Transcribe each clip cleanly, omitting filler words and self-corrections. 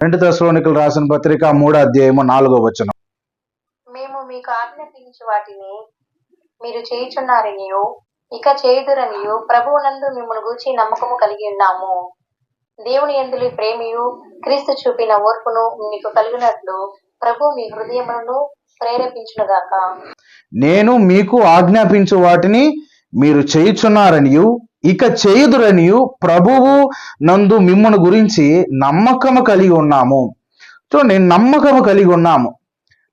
2 తెస్సలోనికలు రాసిన పత్రిక 3:4. మేము మీకు ఆజ్ఞాపించు వాటిని మీరు చేయుచున్నారనియు ఇక చేయుదురనియు ప్రభువునందు మిమ్మల్ని గూర్చి నమ్మకము కలిగి ఉన్నాము. దేవుని యందు ప్రేమయు క్రీస్తు చూపిన ఓర్పును మీకు కలిగినట్లు ప్రభు మీ హృదయములను ప్రేరేపించునుగాక. నేను మీకు ఆజ్ఞాపించు వాటిని మీరు చేయుచున్నారనియు ఇక చేయుదురనియు ప్రభువు నందు మిమ్మల్ని గురించి నమ్మకము కలిగి ఉన్నాము. చూడండి, నమ్మకము కలిగి ఉన్నాము.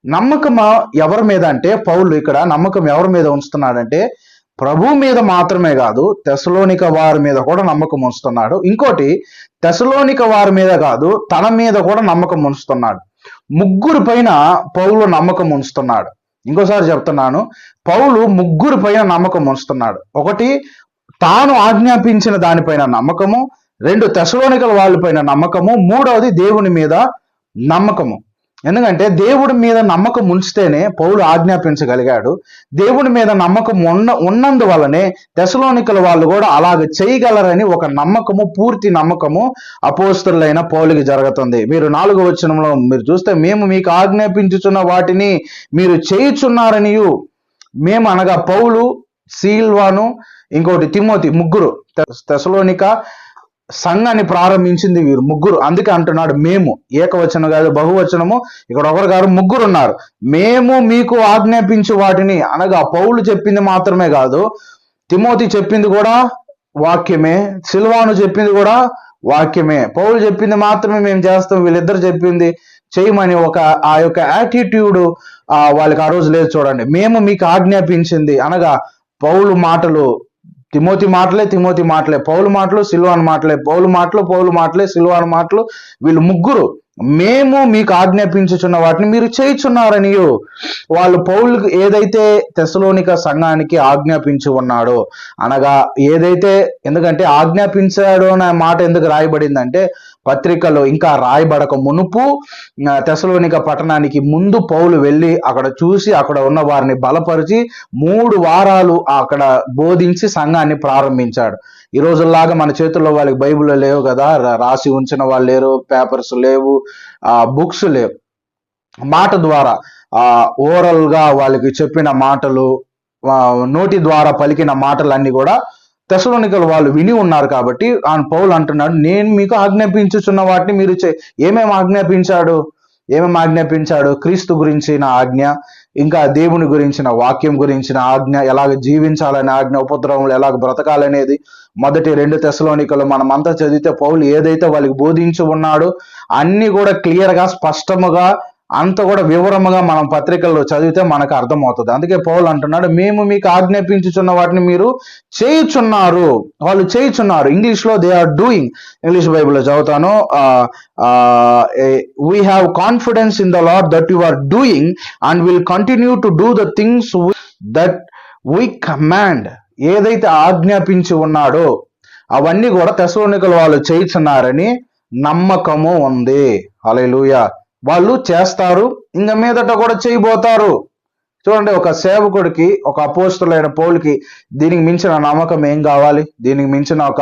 నమ్మకము ఎవరి మీద అంటే పౌలు ఇక్కడ నమ్మకం ఎవరి మీద ఉంచుతున్నాడంటే ప్రభు మీద మాత్రమే కాదు, తెస్సలోనిక వారి మీద కూడా నమ్మకం ఉంచుతున్నాడు. ఇంకోటి, తెస్సలోనిక వారి మీద కాదు, తన మీద కూడా నమ్మకం ఉంచుతున్నాడు. ముగ్గురు పైన పౌలు నమ్మకం ఉంచుతున్నాడు. ఇంకోసారి చెప్తున్నాను, పౌలు ముగ్గురు పైన నమ్మకం ఉంచుతున్నాడు. ఒకటి, తాను ఆజ్ఞాపించిన దానిపైన నమ్మకము. 2, తెస్సలోనికల వాళ్ళపైన నమ్మకము. 3వది, దేవుని మీద నమ్మకము. ఎందుకంటే దేవుడి మీద నమ్మకం ఉంచితేనే పౌలు ఆజ్ఞాపించగలిగాడు. దేవుడి మీద నమ్మకం ఉన్నందువల్లనే తెస్సలోనికల వాళ్ళు కూడా అలాగ చేయగలరని ఒక నమ్మకము, పూర్తి నమ్మకము అపోస్తలులైన పౌలుకి జరుగుతుంది. మీరు 4వ వచనంలో మీరు చూస్తే, మేము మీకు ఆజ్ఞాపించుచున్న వాటిని మీరు చేయుచున్నారనియు, మేము అనగా పౌలు, సీల్వాను, ఇంకోటి తిమోతి, ముగ్గురు తెస్సలోనిక సంఘాన్ని ప్రారంభించింది వీరు ముగ్గురు. అందుకే అంటున్నాడు మేము, ఏకవచనం కాదు బహువచనము. ఇక్కడ ఒకరు గారు ముగ్గురు ఉన్నారు. మేము మీకు ఆజ్ఞాపించు వాటిని అనగా పౌలు చెప్పింది మాత్రమే కాదు, తిమోతి చెప్పింది కూడా వాక్యమే, సిల్వాను చెప్పింది కూడా వాక్యమే. పౌలు చెప్పింది మాత్రమే మేము చేస్తాం, వీళ్ళిద్దరు చెప్పింది చేయమని ఆ యొక్క యాటిట్యూడ్ వాళ్ళకి ఆ రోజు లేదు. చూడండి, మేము మీకు ఆజ్ఞాపించింది అనగా పౌలు మాటలు తిమోతి మాటలే, పౌలు మాటలు సిల్వాను మాటలే, పౌలు మాటలే సిల్వాను మాటలు. వీళ్ళు ముగ్గురు మేము మీకు ఆజ్ఞాపించుచున్న వాటిని మీరు చేయుచున్నారనియు, వాళ్ళు పౌలుకి ఏదైతే తెస్సలోనిక సంఘానికి ఆజ్ఞాపించి ఉన్నాడో అనగా ఏదైతే, ఎందుకంటే ఆజ్ఞాపించాడు అనే మాట ఎందుకు రాయబడిందంటే పత్రికలో ఇంకా రాయబడక మునుపు తెస్సలోనిక పట్టణానికి ముందు పౌలు వెళ్ళి అక్కడ చూసి అక్కడ ఉన్న వారిని బలపరిచి 3 వారాలు అక్కడ బోధించి సంఘాన్ని ప్రారంభించాడు. ఈ రోజుల్లాగా మన చేతుల్లో వాళ్ళకి బైబిల్ లేవు కదా, రాసి ఉంచిన వాళ్ళు లేరు, పేపర్స్ లేవు, బుక్స్ లేవు. మాట ద్వారా ఓరల్ గా వాళ్ళకి చెప్పిన మాటలు, నోటి ద్వారా పలికిన మాటలన్నీ కూడా తెస్సలోనికల వాళ్ళు విని ఉన్నారు. కాబట్టి పౌలు అంటున్నాడు, నేను మీకు ఆజ్ఞాపించుచున్న వాటిని మీరు ఏమేమి ఆజ్ఞాపించాడు? క్రీస్తు గురించిన ఆజ్ఞ, ఇంకా దేవుని గురించిన వాక్యం గురించిన ఆజ్ఞ, ఎలాగ జీవించాలనే ఆజ్ఞ, ఉపద్రవంలో ఎలాగ బ్రతకాలనేది. మొదటి 2 తెస్సలోనికలు మనం అంతా చదివితే పౌలు ఏదైతే వాళ్ళకి బోధించి ఉన్నాడో అన్ని కూడా క్లియర్ గా, స్పష్టముగా, అంత కూడా వివరముగా మనం పత్రికల్లో చదివితే మనకు అర్థమవుతుంది. అందుకే పౌలు అంటున్నాడు, మేము మీకు ఆజ్ఞాపించుచున్న వాటిని మీరు చేయుచున్నారు. వాళ్ళు చేయుచున్నారు. ఇంగ్లీష్ లో దే ఆర్ డూయింగ్. ఇంగ్లీష్ బైబిల్లో చదువుతాను, we have confidence in the Lord that you are doing and will continue to do the things that we command. ఏదైతే ఆజ్ఞాపించి ఉన్నాడో అవన్నీ కూడా తెస్సలోనికల వాళ్ళు చేయుచున్నారని నమ్మకము ఉంది. హల్లెలూయా. వాళ్ళు చేస్తారు, ఇంక మీదట కూడా చేయబోతారు. చూడండి, ఒక సేవకుడికి, ఒక అపోస్తలుడైన పౌలుకి దీనికి మించిన నమ్మకం ఏం కావాలి? దీనికి మించిన ఒక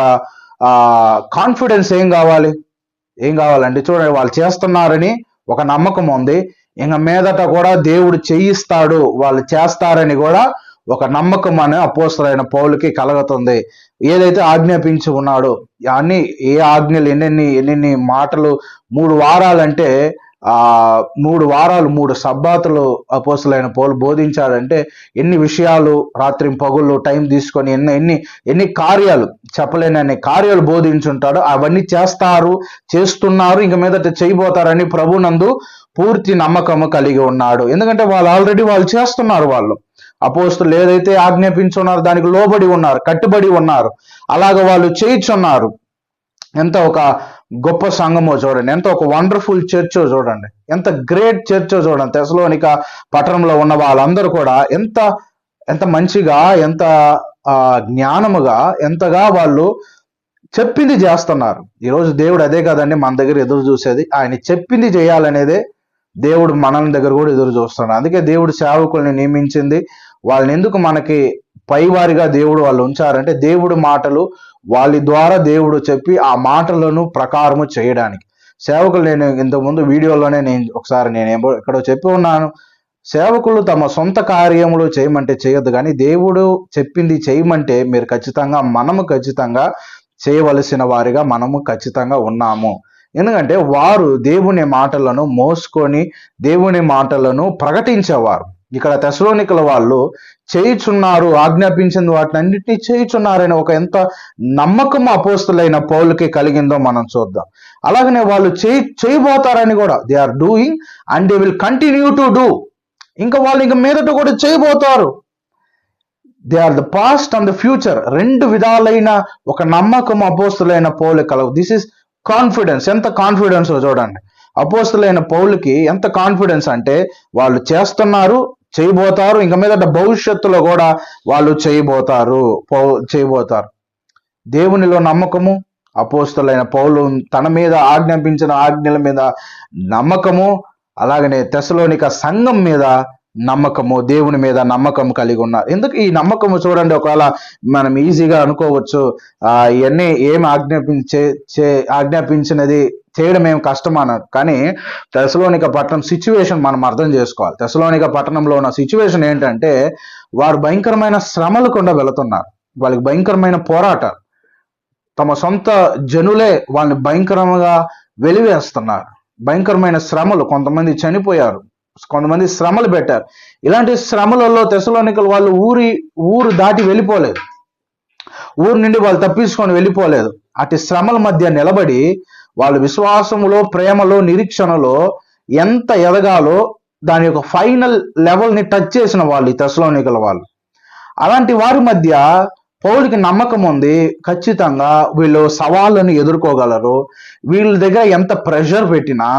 కాన్ఫిడెన్స్ ఏం కావాలండి? చూడండి, వాళ్ళు చేస్తున్నారని ఒక నమ్మకం ఉంది, ఇంక మీదట కూడా దేవుడు చేయిస్తాడు, వాళ్ళు చేస్తారని కూడా ఒక నమ్మకం అనే అపోస్తలుడైన పౌలుకి కలుగుతుంది. ఏదైతే ఆజ్ఞాపించి ఉన్నాడో అన్ని, ఏ ఆజ్ఞలు, ఎన్నెన్ని మాటలు, 3 వారాలంటే 3 వారాలు 3 సబ్బాతులు అపోస్తలుడైన పౌలు బోధించాడంటే ఎన్ని విషయాలు, రాత్రి పగుళ్ళు టైం తీసుకొని ఎన్ని కార్యాలు, చెప్పలేనన్ని కార్యాలు బోధించుంటాడు. అవన్నీ చేస్తున్నారు, ఇంక మీదట చేయబోతారని ప్రభునందు పూర్తి నమ్మకము కలిగి ఉన్నాడు. ఎందుకంటే వాళ్ళు చేస్తున్నారు. వాళ్ళు అపోస్తలులు ఏదైతే ఆజ్ఞాపించున్నారో దానికి లోబడి ఉన్నారు, కట్టుబడి ఉన్నారు. అలాగ వాళ్ళు చేయుచున్నారు. ఎంత ఒక గొప్ప సంఘమో చూడండి, ఎంత ఒక వండర్ఫుల్ చర్చో చూడండి, ఎంత గ్రేట్ చర్చో చూడండి. తెస్సలోనిక పట్టణంలో ఉన్న వాళ్ళందరూ కూడా ఎంత మంచిగా, ఎంత జ్ఞానముగా, ఎంతగా వాళ్ళు చెప్పింది చేస్తున్నారు. ఈరోజు దేవుడు అదే కదండి మన దగ్గర ఎదురు చూసేది. ఆయన చెప్పింది చేయాలనేదే దేవుడు మనల్ని దగ్గర కూడా ఎదురు చూస్తున్నాడు. అందుకే దేవుడు సేవకుల్ని నియమించింది. వాళ్ళని ఎందుకు మనకి పైవారిగా దేవుడు వాళ్ళు ఉంచారంటే దేవుడు మాటలు వాళ్ళ ద్వారా దేవుడు చెప్పి ఆ మాటలను ప్రకారము చేయడానికి. సేవకులు, నేను ఇంతకుముందు వీడియోలోనే నేను ఎక్కడో చెప్పి ఉన్నాను, సేవకులు తమ సొంత కార్యములు చేయమంటే చేయొద్దు, కానీ దేవుడు చెప్పింది చేయమంటే మనము ఖచ్చితంగా చేయవలసిన వారిగా మనము ఖచ్చితంగా ఉన్నాము. ఎందుకంటే వారు దేవుని మాటలను మోసుకొని దేవుని మాటలను ప్రకటించేవారు. ఇక్కడ తెస్సలోనికల వాళ్ళు చేయుచున్నారు, ఆజ్ఞాపించిన వాటిని అన్నిటినీ చేయుచున్నారని ఒక ఎంత నమ్మకం అపోస్తులైన పౌలుకి కలిగిందో మనం చూద్దాం. అలాగనే వాళ్ళు చేయబోతారని కూడా, they are doing and they will continue to do. ఇంకా వాళ్ళు ఇంకా మీదట కూడా చేయబోతారు. They are the past and the future. రెండు విధాలైన ఒక నమ్మకం అపోస్తులైన పౌలు కలవు. This is confidence. ఎంత కాన్ఫిడెన్స్ చూడండి, అపోస్తులైన పౌలుకి ఎంత కాన్ఫిడెన్స్ అంటే వాళ్ళు చేస్తున్నారు, చేయబోతారు, ఇంకా మీదట భవిష్యత్తులో కూడా వాళ్ళు చేయబోతారు. దేవునిలో నమ్మకము, అపోస్తులైన పౌలు తన మీద ఆజ్ఞాపించిన ఆజ్ఞల మీద నమ్మకము, అలాగనే తెస్సలోనిక సంఘం మీద నమ్మకము, దేవుని మీద నమ్మకం కలిగి ఉన్నారు. ఎందుకు ఈ నమ్మకము చూడండి, ఒకవేళ మనం ఈజీగా అనుకోవచ్చు ఇవన్నీ ఏమి ఆజ్ఞాపించినది చేయడం ఏం కష్టం అన్నారు. కానీ తెస్సలోనిక పట్టణం సిచ్యువేషన్ మనం అర్థం చేసుకోవాలి. తెస్సలోనిక పట్టణంలో ఉన్న సిచ్యువేషన్ ఏంటంటే, వారు భయంకరమైన శ్రమలు గుండా వెళుతున్నారు. వాళ్ళకి భయంకరమైన పోరాటాలు, తమ సొంత జనులే వాళ్ళని భయంకరంగా వెలివేస్తున్నారు. భయంకరమైన శ్రమలు, కొంతమంది చనిపోయారు, కొంతమంది శ్రమలు పెట్టారు. ఇలాంటి శ్రమలలో తెస్సలోనికలు వాళ్ళు ఊరు దాటి వెళ్ళిపోలేదు, ఊరు నుండి వాళ్ళు తప్పించుకొని వెళ్ళిపోలేదు. అటు శ్రమల మధ్య నిలబడి వాళ్ళు విశ్వాసములో, ప్రేమలో, నిరీక్షణలో ఎంత ఎదగాలో దాని యొక్క ఫైనల్ లెవెల్ని టచ్ చేసిన వాళ్ళు ఈ తెస్సలోనికల వాళ్ళు. అలాంటి వారి మధ్య పౌలుకి నమ్మకం ఉంది, ఖచ్చితంగా వీళ్ళు సవాళ్ళను ఎదుర్కోగలరు, వీళ్ళ దగ్గర ఎంత ప్రెషర్ పెట్టినా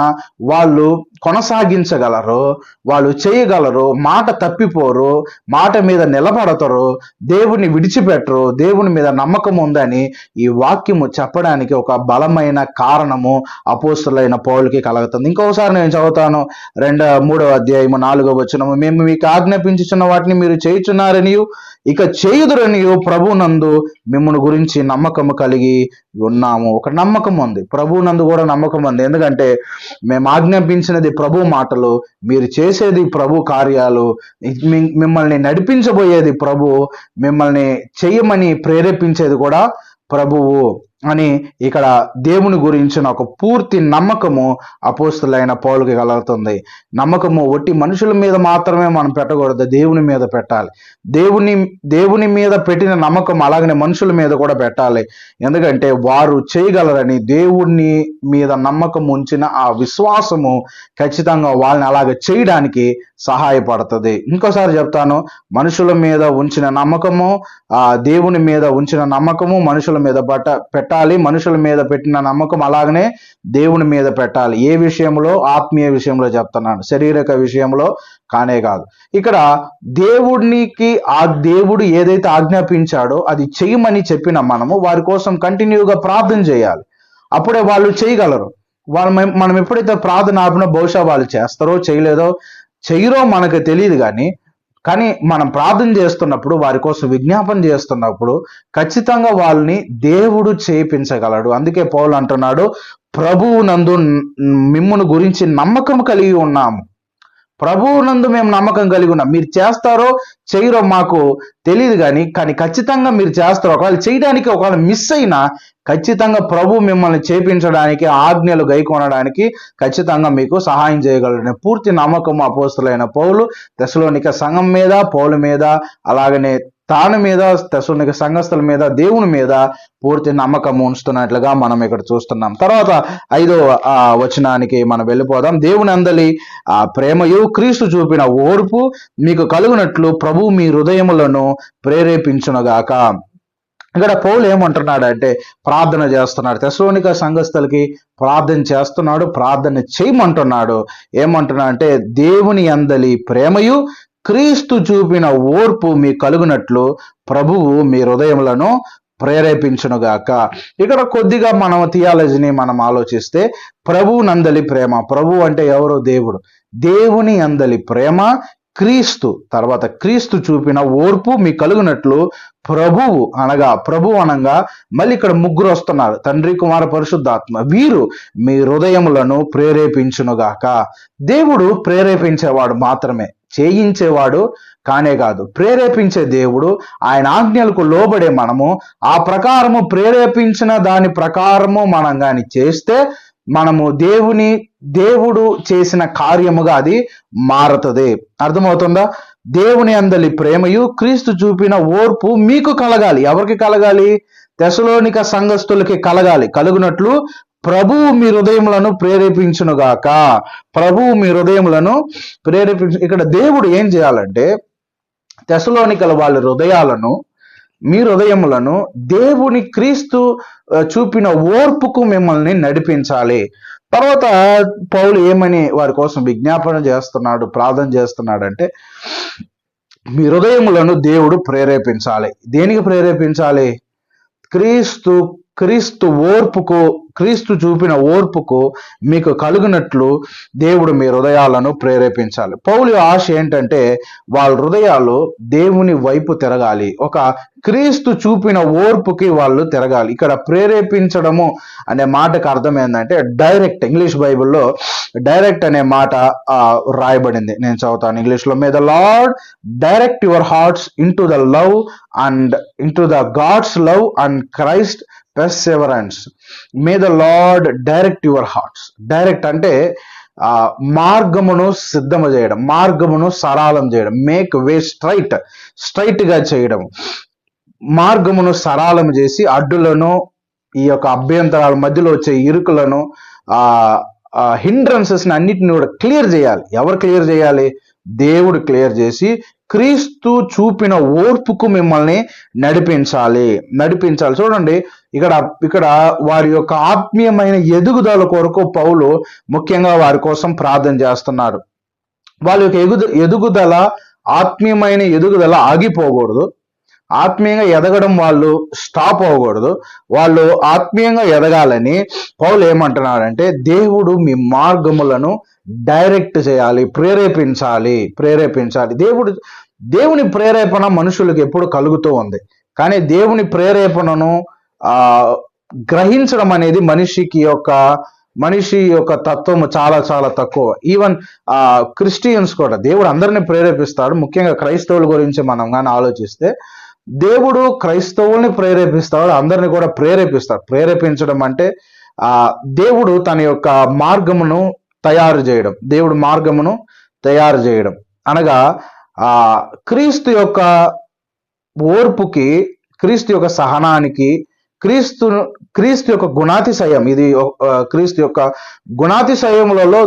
వాళ్ళు కొనసాగించగలరు, వాళ్ళు చేయగలరు, మాట తప్పిపోరు, మాట మీద నిలబడతారు, దేవుని విడిచిపెట్టరు, దేవుని మీద నమ్మకం ఉందని ఈ వాక్యము చెప్పడానికి ఒక బలమైన కారణము అపోస్తులైన పౌలుకి కలుగుతుంది. ఇంకోసారి నేను చదువుతాను, 3వ అధ్యాయము 4వ వచనము, మేము మీకు ఆజ్ఞాపించుచున్న వాటిని మీరు చేయుచున్నారనియు ఇక చేయుదురనియు ప్రభునందు మిమ్మును గురించి నమ్మకము కలిగి ఉన్నాము. ఒక నమ్మకం ఉంది, ప్రభునందు కూడా నమ్మకం ఉంది. ఎందుకంటే మేము ఆజ్ఞాపించినది ప్రభు మాటలు, మీరు చేసేది ప్రభు కార్యాలు, మిమ్మల్ని నడిపించబోయేది ప్రభు, మిమ్మల్ని చేయమని ప్రేరేపించేది కూడా ప్రభువు అని ఇక్కడ దేవుని గురించిన ఒక పూర్తి నమ్మకము అపోస్తులైన పౌలుకి కలుగుతుంది. నమ్మకము ఒట్టి మనుషుల మీద మాత్రమే మనం పెట్టకూడదు, దేవుని మీద పెట్టాలి. దేవుని మీద పెట్టిన నమ్మకం అలాగనే మనుషుల మీద కూడా పెట్టాలి. ఎందుకంటే వారు చేయగలరని దేవుని మీద నమ్మకం ఉంచిన ఆ విశ్వాసము ఖచ్చితంగా వాళ్ళని అలాగ చేయడానికి సహాయపడుతుంది. ఇంకోసారి చెప్తాను, మనుషుల మీద ఉంచిన నమ్మకము, దేవుని మీద ఉంచిన నమ్మకము మనుషుల మీద పెట్టాలి, మనుషుల మీద పెట్టిన నమ్మకం అలాగనే దేవుని మీద పెట్టాలి. ఏ విషయంలో? ఆత్మీయ విషయంలో చెప్తున్నాను, శారీరక విషయంలో కానే కాదు. ఇక్కడ దేవుడు ఏదైతే ఆజ్ఞాపించాడో అది చేయమని చెప్పిన మనము వారి కోసం కంటిన్యూగా ప్రార్థన చేయాలి. అప్పుడే వాళ్ళు చేయగలరు. మనం ఎప్పుడైతే ప్రార్థన ఆపినా బహుశా వాళ్ళు చేస్తారో చేయరో మనకు తెలియదు, కానీ మనం ప్రార్థన చేస్తున్నప్పుడు, వారి కోసం విజ్ఞాపన చేస్తున్నప్పుడు ఖచ్చితంగా వాళ్ళని దేవుడు చేయించగలడు. అందుకే పౌలు అంటున్నాడు, ప్రభువునందు మిమ్మును గురించి నమ్మకం కలిగి ఉన్నాము. ప్రభువునందు మేము నమ్మకం కలిగి ఉన్నాం. మీరు చేస్తారో చేయరో మాకు తెలియదు, కానీ ఖచ్చితంగా మీరు చేస్తారు. ఒకవేళ చేయడానికి ఒకవేళ మిస్ అయినా ఖచ్చితంగా ప్రభు మిమ్మల్ని చేపించడానికి, ఆజ్ఞలు గైకొనడానికి ఖచ్చితంగా మీకు సహాయం చేయగలరని పూర్తి నమ్మకం అపోస్తులైన పౌలు తెస్సలోనిక సంఘం మీద, పౌలు మీద, అలాగనే తాను మీద, తెస్సలోనిక సంఘస్థుల మీద, దేవుని మీద పూర్తి నమ్మకం ఉంచుతున్నట్లుగా మనం ఇక్కడ చూస్తున్నాం. తర్వాత 5వ వచనానికి మనం వెళ్ళిపోదాం. దేవుని అందలి ప్రేమయు క్రీస్తు చూపిన ఓర్పు మీకు కలుగునట్లు ప్రభు మీ హృదయములను ప్రేరేపించునుగాక. ఇక్కడ పౌలు ఏమంటున్నాడంటే, ప్రార్థన చేస్తున్నాడు, తెస్సలోనిక సంఘస్థులకి ప్రార్థన చేస్తున్నాడు, ప్రార్థన చేయమంటున్నాడు. ఏమంటున్నాడు అంటే, దేవుని అందలి ప్రేమయు క్రీస్తు చూపిన ఓర్పు మీ కలుగునట్లు ప్రభువు మీ హృదయములను ప్రేరేపించునుగాక. ఇక్కడ కొద్దిగా మనం థియాలజీని మనం ఆలోచిస్తే, ప్రభువు నందలి ప్రేమ, ప్రభు అంటే ఎవరు? దేవుడు. దేవుని అందలి ప్రేమ క్రీస్తు చూపిన ఓర్పు మీకు కలుగునట్లు ప్రభు అనగా మళ్ళీ ఇక్కడ ముగ్గురు వస్తున్నారు, తండ్రి కుమార పరిశుద్ధాత్మ. వీరు మీ హృదయములను ప్రేరేపించునుగాక. దేవుడు ప్రేరేపించేవాడు మాత్రమే, చేయించేవాడు కానే కాదు. ప్రేరేపించే దేవుడు. ఆయన ఆజ్ఞలకు లోబడే మనము ఆ ప్రకారము ప్రేరేపించిన దాని ప్రకారము మనం గాని చేస్తే మనము దేవుడు చేసిన కార్యముగా అది మారుతుంది. అర్థమవుతుందా? దేవుని అందలి ప్రేమయు క్రీస్తు చూపిన ఓర్పు మీకు కలగాలి. ఎవరికి కలగాలి? తెసలోనిక సంఘస్థులకి కలగాలి. కలుగునట్లు ప్రభువు మీ హృదయములను ప్రేరేపించునుగాక. ప్రభువు మీ హృదయములను ఇక్కడ దేవుడు ఏం చేయాలంటే తెసలోనికల వాళ్ళ మీ హృదయములను దేవుని క్రీస్తు చూపిన ఓర్పుకు మిమ్మల్ని నడిపించాలి. తర్వాత పౌలు ఏమని వారి కోసం విజ్ఞాపన చేస్తున్నాడు, ప్రార్థన చేస్తున్నాడంటే మీ హృదయములను దేవుడు ప్రేరేపించాలి. దేనికి ప్రేరేపించాలి? క్రీస్తు చూపిన ఓర్పుకు మీకు కలుగునట్లు దేవుడు మీ హృదయాలను ప్రేరేపించాలి. పౌలు ఆశ ఏంటంటే వాళ్ళ హృదయాలు దేవుని వైపు తిరగాలి, ఒక క్రీస్తు చూపిన ఓర్పుకి వాళ్ళు తిరగాలి. ఇక్కడ ప్రేరేపించడము అనే మాటకు అర్థం ఏంటంటే డైరెక్ట్. ఇంగ్లీష్ బైబిల్లో డైరెక్ట్ అనే మాట రాయబడింది. నేను చదువుతాను ఇంగ్లీష్లో. May the Lord direct your hearts into the love and into the God's love and Christ perseverance. May the Lord direct your hearts. Direct అంటే మార్గమును సిద్ధము చేయడం, మార్గమును సరళం చేయడం. మేక్ వే స్ట్రైట్ గా చేయడం, మార్గమును సరళం చేసి అడ్డులను, ఈ యొక్క అభ్యంతరాల మధ్యలో వచ్చే ఇరుకులను, హిండ్రన్సెస్ అన్నిటిని కూడా క్లియర్ చేయాలి. ఎవరు క్లియర్ చేయాలి? దేవుడు క్లియర్ చేసి క్రీస్తు చూపిన ఓర్పుకు మిమ్మల్ని నడిపించాలి. చూడండి, ఇక్కడ వారి యొక్క ఆత్మీయమైన ఎదుగుదల కొరకు పౌలు ముఖ్యంగా వారి కోసం ప్రార్థన చేస్తున్నారు. వాళ్ళ యొక్క ఎదుగుదల, ఆత్మీయమైన ఎదుగుదల ఆగిపోకూడదు. ఆత్మీయంగా ఎదగడం వాళ్ళు స్టాప్ అవ్వకూడదు. వాళ్ళు ఆత్మీయంగా ఎదగాలని పౌలు ఏమంటున్నారంటే దేవుడు మీ మార్గములను డైరెక్ట్ చేయాలి, ప్రేరేపించాలి. దేవుని ప్రేరేపణ మనుషులకు ఎప్పుడు కలుగుతూ ఉంది, కానీ దేవుని ప్రేరేపణను గ్రహించడం అనేది మనిషి యొక్క తత్వము చాలా చాలా తక్కువ. ఈవెన్ క్రిస్టియన్స్ కూడా దేవుడు అందరిని ప్రేరేపిస్తాడు. ముఖ్యంగా క్రైస్తవుల గురించి మనం కానీ ఆలోచిస్తే దేవుడు క్రైస్తవుల్ని ప్రేరేపిస్తాడు, అందరిని కూడా ప్రేరేపిస్తాడు. ప్రేరేపించడం అంటే దేవుడు తన యొక్క మార్గమును తయారు చేయడం. దేవుడు మార్గమును తయారు చేయడం అనగా క్రీస్తు యొక్క ఓర్పుకి, క్రీస్తు యొక్క సహనానికి, క్రీస్తు యొక్క గుణాతిశయం. ఇది క్రీస్తు యొక్క గుణాతిశయములలో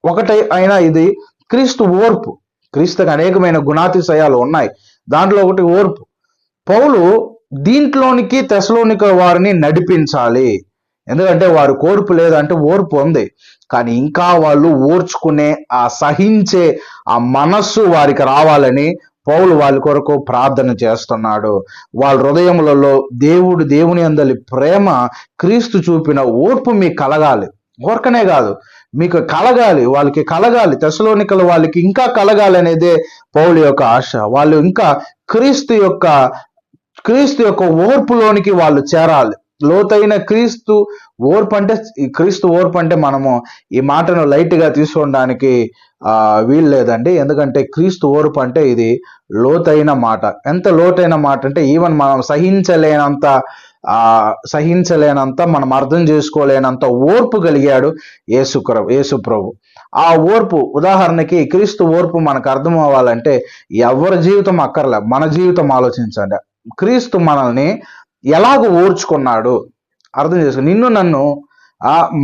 ఒకటి అయినా ఇది క్రీస్తు ఓర్పు. క్రీస్తుకి అనేకమైన గుణాతిశయాలు ఉన్నాయి, దాంట్లో ఒకటి ఓర్పు. పౌలు దీంట్లోనికి తెసలోనిక వారిని నడిపించాలి. ఎందుకంటే వారు ఓర్పు లేదంటే ఓర్పు ఉంది, కానీ ఇంకా వాళ్ళు ఓర్చుకునే సహించే మనస్సు వారికి రావాలని పౌలు వాళ్ళ కొరకు ప్రార్థన చేస్తున్నాడు. వాళ్ళ హృదయములలో దేవుని అందలి ప్రేమ, క్రీస్తు చూపిన ఓర్పు మీకు కలగాలి. ఓర్కనే కాదు, మీకు కలగాలి, వాళ్ళకి కలగాలి. తెసలోనికలు వాళ్ళకి ఇంకా కలగాలి అనేదే పౌలు యొక్క ఆశ. వాళ్ళు ఇంకా క్రీస్తు యొక్క ఓర్పులోనికి వాళ్ళు చేరాలి. లోతైన క్రీస్తు ఓర్పు అంటే మనము ఈ మాటను లైట్ గా తీసుకోవడానికి వీలు లేదండి. ఎందుకంటే క్రీస్తు ఓర్పు అంటే ఇది లోతైన మాట. ఎంత లోతైన మాట అంటే ఈవెన్ మనం సహించలేనంత మనం అర్థం చేసుకోలేనంత ఓర్పు కలిగాడు యేసు ప్రభు. ఆ ఓర్పు, ఉదాహరణకి క్రీస్తు ఓర్పు మనకు అర్థం అవ్వాలంటే ఎవరి జీవితం అక్కర్లే, మన జీవితం ఆలోచించండి. క్రీస్తు మనల్ని ఎలాగ ఓర్చుకున్నాడు అర్థం చేసుకో. నిన్ను నన్ను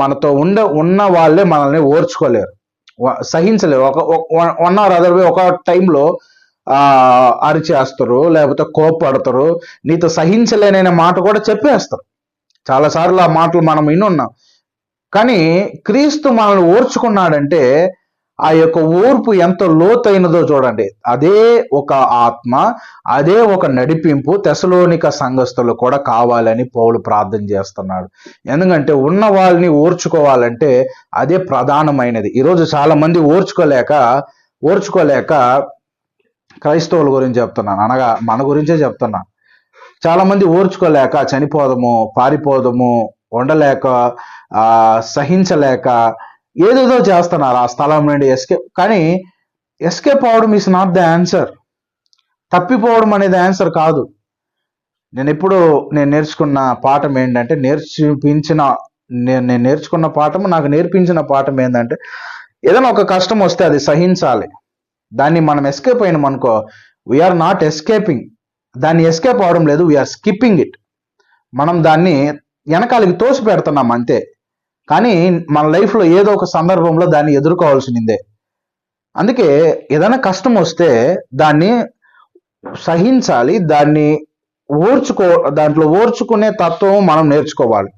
మనతో ఉన్న వాళ్ళే మనల్ని ఓర్చుకోలేరు, సహించలేరు. 1 or other way ఒక టైంలో అరిచేస్తారు, లేకపోతే కోప్పడతారు, నీతో సహించలేననే మాట కూడా చెప్పేస్తారు. చాలాసార్లు ఆ మాటలు మనం వినున్నాం. కానీ క్రీస్తు మనల్ని ఓర్చుకున్నాడంటే ఆ యొక్క ఓర్పు ఎంత లోతైనదో చూడండి. అదే ఒక ఆత్మ, అదే ఒక నడిపింపు తెసలోనిక సంఘస్థులు కూడా కావాలని పౌలు ప్రార్థన చేస్తున్నాడు. ఎందుకంటే ఉన్న వాళ్ళని ఓర్చుకోవాలంటే అదే ప్రధానమైనది. ఈరోజు చాలా మంది ఓర్చుకోలేక క్రైస్తవుల గురించి చెప్తున్నాను, అనగా మన గురించే చెప్తున్నా. చాలా మంది ఓర్చుకోలేక చనిపోదము, పారిపోదము, ఉండలేక, సహించలేక ఏదేదో చేస్తున్నారు ఆ స్థలం నుండి ఎస్కేప్. కానీ ఎస్కేప్ అవడం ఈస్ నాట్ ద ఆన్సర్. తప్పిపోవడం అనేది ఆన్సర్ కాదు. నేను నేర్చుకున్న పాఠం ఏంటంటే, నేను నేర్చుకున్న పాఠం, నాకు నేర్పించిన పాఠం ఏంటంటే, ఏదైనా ఒక కష్టం వస్తే అది సహించాలి. దాన్ని మనం ఎస్కేప్ అయినాం అనుకో, వీఆర్ నాట్ ఎస్కేపింగ్. దాన్ని ఎస్కేప్ అవడం లేదు, వీఆర్ స్కిప్పింగ్ ఇట్. మనం దాన్ని వెనకాలకి తోసి పెడుతున్నాం అంతే. కానీ మన లైఫ్లో ఏదో ఒక సందర్భంలో దాన్ని ఎదుర్కోవాల్సిందే. అందుకే ఏదైనా కష్టం వస్తే దాన్ని సహించాలి, దాంట్లో ఓర్చుకునే తత్వం మనం నేర్చుకోవాలి.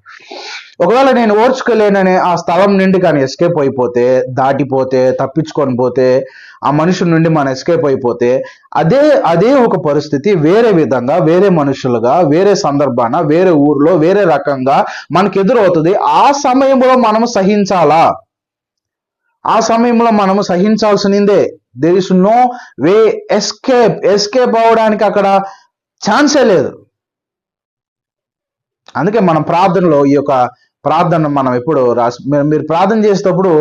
ఒకవేళ నేను ఓర్చుకోలేనని ఆ స్థలం నుండి కానీ ఎస్కేప్ అయిపోతే, దాటిపోతే, తప్పించుకొని పోతే, ఆ మనుషుల నుండి మనం ఎస్కేప్ అయిపోతే, అదే ఒక పరిస్థితి వేరే విధంగా, వేరే మనుషులుగా, వేరే సందర్భాన, వేరే ఊర్లో, వేరే రకంగా మనకు ఎదురవుతుంది. ఆ సమయంలో మనము సహించాలా? ఆ సమయంలో మనము సహించాల్సిందే. There is no way escape అవడానికి అక్కడ ఛాన్సే లేదు. అందుకే మనం ప్రార్థనలో ఈ యొక్క ప్రార్థన మనం ఎప్పుడు మీరు ప్రార్థన చేసేటప్పుడు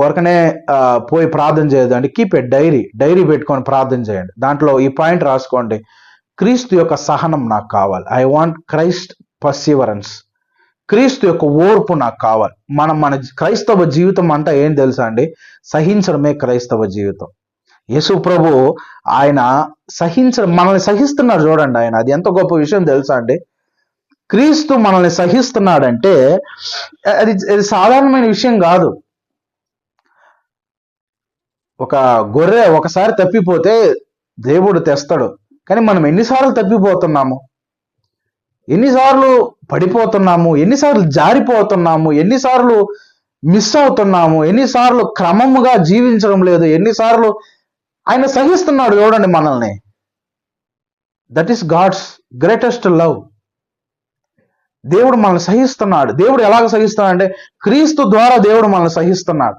ఊరకనే పోయి ప్రార్థన చేయదు అండి. కీప్ ఎ డైరీ పెట్టుకొని ప్రార్థన చేయండి. దాంట్లో ఈ పాయింట్ రాసుకోండి, క్రీస్తు యొక్క సహనం నాకు కావాలి. I want Christ Perseverance. క్రీస్తు యొక్క ఓర్పు నాకు కావాలి. మన క్రైస్తవ జీవితం అంతా ఏం తెలుసా అండి? సహించడమే క్రైస్తవ జీవితం. యేసు ప్రభు ఆయన మనల్ని సహిస్తున్నాడు చూడండి. ఆయన అది ఎంత గొప్ప విషయం తెలుసా అండి? క్రీస్తు మనల్ని సహిస్తున్నాడంటే అది సాధారణమైన విషయం కాదు. ఒక గొర్రె ఒకసారి తప్పిపోతే దేవుడు తెస్తాడు. కానీ మనం ఎన్నిసార్లు తప్పిపోతున్నాము, ఎన్నిసార్లు పడిపోతున్నాము, ఎన్నిసార్లు జారిపోతున్నాము, ఎన్నిసార్లు మిస్ అవుతున్నాము, ఎన్నిసార్లు క్రమముగా జీవించడం లేదు, ఎన్నిసార్లు ఆయన సహిస్తున్నాడు చూడండి మనల్ని. That is God's greatest love. దేవుడు మనల్ని సహిస్తున్నాడు. దేవుడు ఎలాగ సహిస్తున్నాడు అంటే, క్రీస్తు ద్వారా దేవుడు మనల్ని సహిస్తున్నాడు.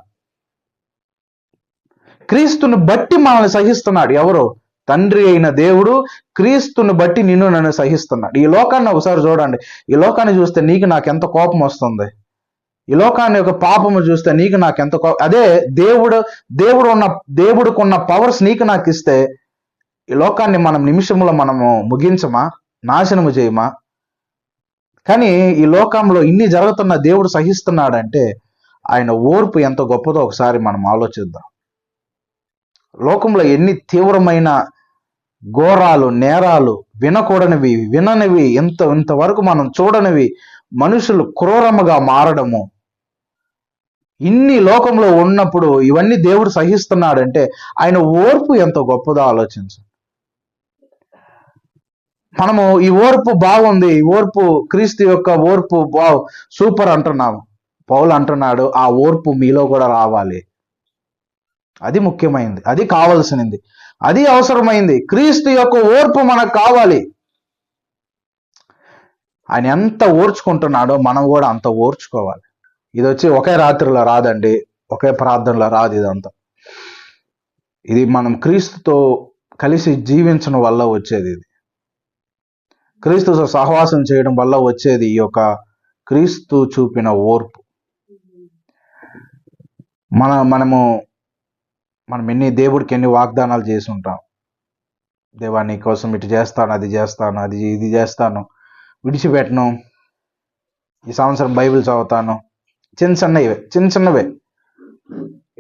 క్రీస్తుని బట్టి మనల్ని సహిస్తున్నాడు. ఎవరు? తండ్రి అయిన దేవుడు క్రీస్తుని బట్టి నన్ను సహిస్తున్నాడు. ఈ లోకాన్ని ఒకసారి చూడండి. ఈ లోకాన్ని చూస్తే నీకు నాకెంత కోపం వస్తుంది. ఈ లోకాన్ని యొక్క పాపము చూస్తే నీకు నాకెంత కోపం. అదే దేవుడుకున్న పవర్స్ నీకు నాకు ఇస్తే ఈ లోకాన్ని మనం నిమిషంలో మనము ముగించమా, నాశనము చేయమా? కానీ ఈ లోకంలో ఇన్ని జరుగుతున్న దేవుడు సహిస్తున్నాడంటే ఆయన ఓర్పు ఎంత గొప్పదో ఒకసారి మనం ఆలోచిద్దాం. లోకంలో ఎన్ని తీవ్రమైన ఘోరాలు, నేరాలు, విననివి, ఇంతవరకు మనం చూడనివి, మనుషులు క్రూరముగా మారడము, ఇన్ని లోకంలో ఉన్నప్పుడు ఇవన్నీ దేవుడు సహిస్తున్నాడంటే ఆయన ఓర్పు ఎంత గొప్పదో ఆలోచించండి. మనము ఈ ఓర్పు బాగుంది, ఈ ఓర్పు క్రీస్తు యొక్క ఓర్పు సూపర్ అంటున్నాము. పౌలు అంటున్నాడు, ఆ ఓర్పు మీలో కూడా రావాలి. అది ముఖ్యమైనది, అది కావాల్సినది, అది అవసరమైంది. క్రీస్తు యొక్క ఓర్పు మనకు కావాలి. ఆయన ఎంత ఓర్చుకుంటున్నాడో మనం కూడా అంత ఓర్చుకోవాలి. ఇది వచ్చి ఒకే రాత్రిలో రాదండి, ఒకే ప్రార్థనలో రాదు. ఇది మనం క్రీస్తుతో కలిసి జీవించడం వల్ల వచ్చేది. ఇది క్రీస్తుతో సహవాసం చేయడం వల్ల వచ్చేది ఈ యొక్క క్రీస్తు చూపిన ఓర్పు. మనం దేవుడికి ఎన్ని వాగ్దానాలు చేసి ఉంటాం. దేవా నీ కోసం ఇటు చేస్తాను, అది చేస్తాను, ఇది చేస్తాను, విడిచిపెట్టను, ఈ సంవత్సరం బైబిల్ చదువుతాను, చిన్న చిన్నవే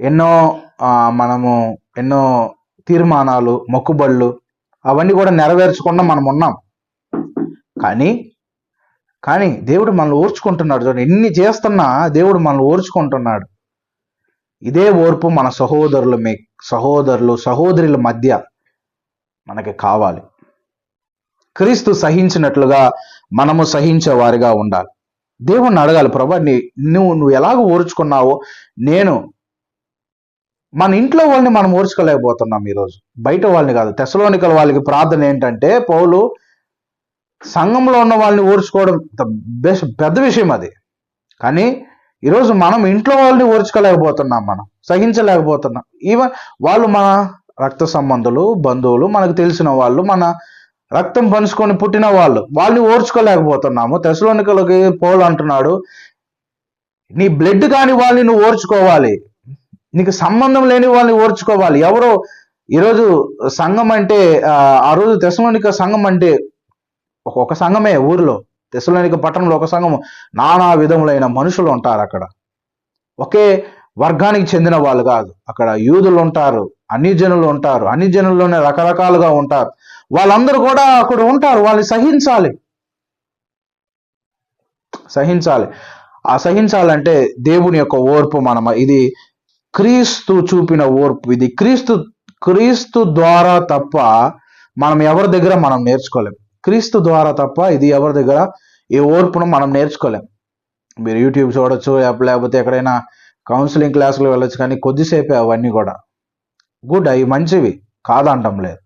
ఎన్నో తీర్మానాలు, మొక్కుబళ్ళు అవన్నీ కూడా నెరవేర్చకుండా మనం ఉన్నాం. కానీ దేవుడు మనల్ని ఓర్చుకుంటున్నాడు. చూడండి, ఎన్ని చేస్తున్నా దేవుడు మనల్ని ఓర్చుకుంటున్నాడు. ఇదే ఓర్పు మన సహోదరుల మధ్య మనకి కావాలి. క్రీస్తు సహించినట్లుగా మనము సహించే వారిగా ఉండాలి. దేవుణ్ణి అడగాలి, ప్రభా నువ్వు ఎలాగ ఓర్చుకున్నావో మన ఇంట్లో వాళ్ళని మనం ఓర్చుకోలేకపోతున్నాం ఈరోజు. బయట వాళ్ళని కాదు, తెస్సలోనికల వాళ్ళకి ప్రార్థన ఏంటంటే, పౌలు సంఘంలో ఉన్న వాళ్ళని ఓర్చుకోవడం పెద్ద విషయం అది. కానీ ఈరోజు మనం ఇంట్లో వాళ్ళని ఓర్చుకోలేకపోతున్నాం, మనం సహించలేకపోతున్నాం. ఈవెన్ వాళ్ళు రక్త సంబంధులు, బంధువులు, మనకు తెలిసిన వాళ్ళు, మన రక్తం పంచుకొని పుట్టిన వాళ్ళని ఓర్చుకోలేకపోతున్నాము. తెస్సలోనికలకి పౌలు అంటున్నాడు, నీ బ్లడ్ కాని వాళ్ళని నువ్వు ఓర్చుకోవాలి, నీకు సంబంధం లేని వాళ్ళని ఓర్చుకోవాలి. ఎవరో ఈరోజు సంఘం అంటే ఆ రోజు తెస్సలోనిక సంఘం అంటే ఒక సంఘమే ఊరిలో, తెస్సలోనిక పట్టణంలో ఒక సంఘము, నానా విధములైన మనుషులు ఉంటారు అక్కడ. ఒకే వర్గానికి చెందిన వాళ్ళు కాదు, అక్కడ యూదులు ఉంటారు, అన్ని జనులు ఉంటారు, అన్ని జనుల్లోనే రకరకాలుగా ఉంటారు. వాళ్ళందరూ కూడా అక్కడ ఉంటారు. వాళ్ళని సహించాలి. ఆ సహించాలంటే దేవుని యొక్క ఓర్పు. ఇది క్రీస్తు చూపిన ఓర్పు. ఇది క్రీస్తు ద్వారా తప్ప మనం ఎవరి దగ్గర మనం నేర్చుకోలేం. క్రీస్తు ద్వారా తప్ప ఇది ఎవరి దగ్గర ఈ ఓర్పును మనం నేర్చుకోలేం. మీరు యూట్యూబ్ చూడొచ్చు, లేకపోతే ఎక్కడైనా కౌన్సిలింగ్ క్లాసులు వెళ్ళొచ్చు, కానీ కొద్దిసేపే అవన్నీ కూడా. గుడ్, అవి మంచివి కాదంటం లేదు,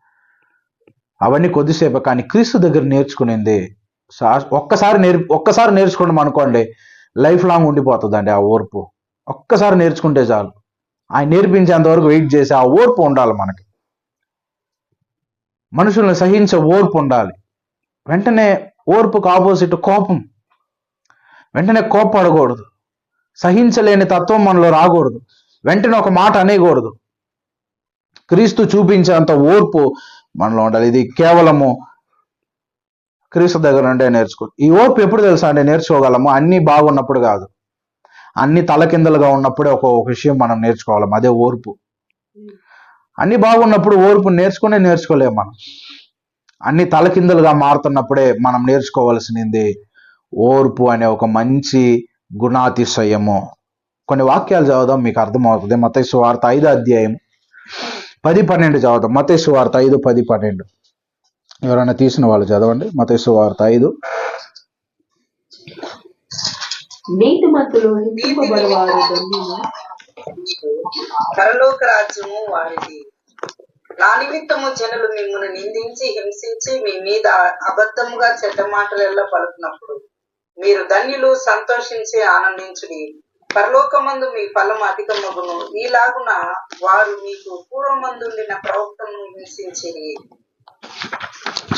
అవన్నీ కొద్దిసేపే. కానీ క్రీస్తు దగ్గర నేర్చుకునేది ఒక్కసారి నేర్చుకున్నాం అనుకోండి, లైఫ్ లాంగ్ ఉండిపోతుందండి ఆ ఓర్పు. ఒక్కసారి నేర్చుకుంటే చాలు. ఆయన నేర్పించేంత వరకు వెయిట్ చేసి ఆ ఓర్పు ఉండాలి మనకి. మనుషుల్ని సహించే ఓర్పు ఉండాలి. వెంటనే ఓర్పుకు ఆపోజిట్ కోపం. వెంటనే కోప్పడకూడదు. సహించలేని తత్వం మనలో రాకూడదు. వెంటనే ఒక మాట అనేయకూడదు. క్రీస్తు చూపించేంత ఓర్పు మనలో ఉండాలి. ఇది కేవలము క్రీస్తు దగ్గర నుండే నేర్చుకో. ఈ ఓర్పు ఎప్పుడు తెలుసా అంటే నేర్చుకోగలము, అన్ని బాగున్నప్పుడు కాదు, అన్ని తలకిందలుగా ఉన్నప్పుడే ఒక విషయం మనం నేర్చుకోగలం, అదే ఓర్పు. అన్ని బాగున్నప్పుడు ఓర్పు నేర్చుకోలేము మనం. అన్ని తలకిందలుగా మారుతున్నప్పుడే మనం నేర్చుకోవాల్సింది ఓర్పు అనే ఒక మంచి గుణాతిశయము. కొన్ని వాక్యాలు చదువుదాం, మీకు అర్థమవుతుంది. మత్తయి సువార్త 5వ అధ్యాయం 10-12 చదువుదాం. మత్తయి సువార్త 5:10-12. ఎవరైనా తీసిన వాళ్ళు చదవండి. మత్తయి సువార్త 5. నీతిమంతులు హింసింపబడువారు ధన్యులు, పరలోక రాజ్యము వారిది. నా నిమిత్తము జనులు మిమ్మల్ని నిందించి హింసించి మీ మీద అబద్ధముగా చెడ్డ మాటలెల్లా పలుకున్నప్పుడు మీరు ధన్యులు, సంతోషించి ఆనందించుడి, పరలోకమందు మీ ఫలం అధికమగును. ఈలాగున వారు మీకు పూర్వమందుండిన ప్రవక్తను హింసించిరి.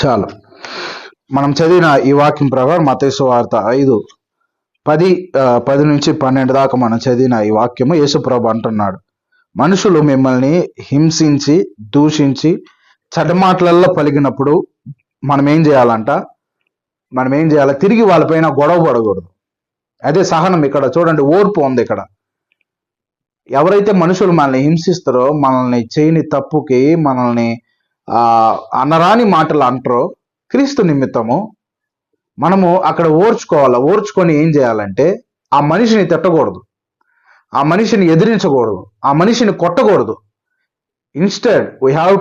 చాలు, మనం చదివిన ఈ వాక్యం ప్రకారం మత్తయి సువార్త 5:10-12 దాకా మనం చదివిన ఈ వాక్యము యేసుప్రభు అంటున్నాడు, మనుషులు మిమ్మల్ని హింసించి దూషించి చెడ్డమాటలల్లో పలికినప్పుడు మనం ఏం చేయాలి? తిరిగి వాళ్ళపైన గొడవ పడకూడదు. అదే సహనం. ఇక్కడ చూడండి, ఓర్పు ఉంది ఇక్కడ. ఎవరైతే మనుషులు మనల్ని హింసిస్తారో, మనల్ని చేయని తప్పుకి మనల్ని అనరాని మాటలు అంటారో, క్రీస్తు నిమిత్తము మనము అక్కడ ఓర్చుకొని ఏం చేయాలంటే ఆ మనిషిని తిట్టకూడదు, ఆ మనిషిని ఎదిరించకూడదు, ఆ మనిషిని కొట్టకూడదు. Instead we have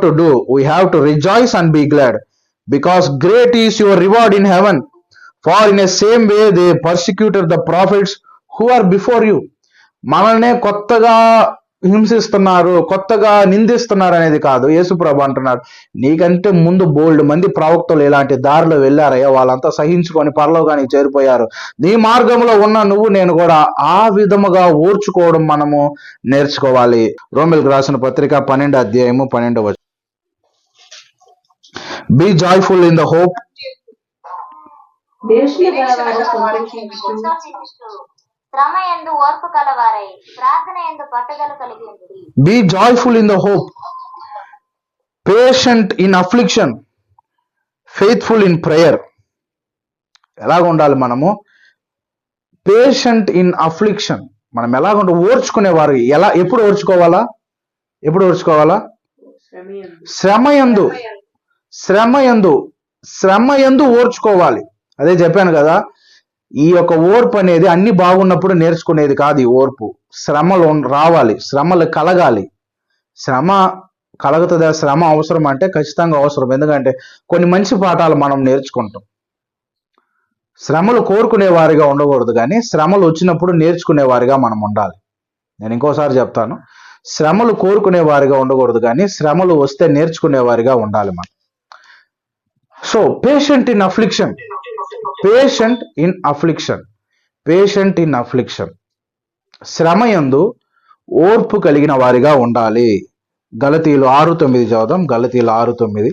to rejoice and be glad, because great is your reward in heaven, for in a same way they persecuted the prophets who are before you. మనల్నే కొత్తగా హింసిస్తున్నారు, కొత్తగా నిందిస్తున్నారు అనేది కాదు. యేసుప్రభు అంటున్నాడు, నీకంటే ముందు బోల్డ్ మంది ప్రవక్తలు ఇలాంటి దారిలో వెళ్ళారయ్యా, వాళ్ళంతా సహించుకొని పరలోకానికి చేరిపోయారు. నీ మార్గంలో ఉన్న నేను కూడా ఆ విధముగా ఓర్చుకోవడం మనము నేర్చుకోవాలి. రోమీయులకు రాసిన పత్రిక 12వ అధ్యాయము 12వ వచనం. Be joyful in the hope, నిరీక్షణ గలవారు సంతోషించుచు, శ్రమయందు ఓర్పు కలవారై ప్రార్థనయందు పట్టుదల కలిగి ఉండుడి. Be joyful in the hope, patient in affliction, faithful in prayer. ఎలాగ ఉండాలి మనము? Patient in affliction. మనం ఎలాగ ఓర్చుకునేవారు. ఎప్పుడు ఓర్చుకోవాలా? శ్రమయందు ఓర్చుకోవాలి. అదే చెప్పాను కదా, ఈ యొక్క ఓర్పు అనేది అన్ని బాగున్నప్పుడు నేర్చుకునేది కాదు. ఈ ఓర్పు శ్రమలు రావాలి, శ్రమలు కలగాలి. శ్రమ కలుగుతుందా? శ్రమ అవసరం అంటే ఖచ్చితంగా అవసరం. ఎందుకంటే కొన్ని మంచి పాఠాలు మనం నేర్చుకుంటాం. శ్రమలు కోరుకునే వారిగా ఉండకూడదు, కానీ శ్రమలు వచ్చినప్పుడు నేర్చుకునే వారిగా మనం ఉండాలి. నేను ఇంకోసారి చెప్తాను, శ్రమలు కోరుకునే వారిగా ఉండకూడదు, కానీ శ్రమలు వస్తే నేర్చుకునే వారిగా ఉండాలి మనం. సో పేషెంట్ ఇన్ అఫ్లిక్షన్, శ్రమయందు ఓర్పు కలిగిన వారిగా ఉండాలి. గలతీయులు 6:9 చదువుదాం. గలతీయులు 6:9.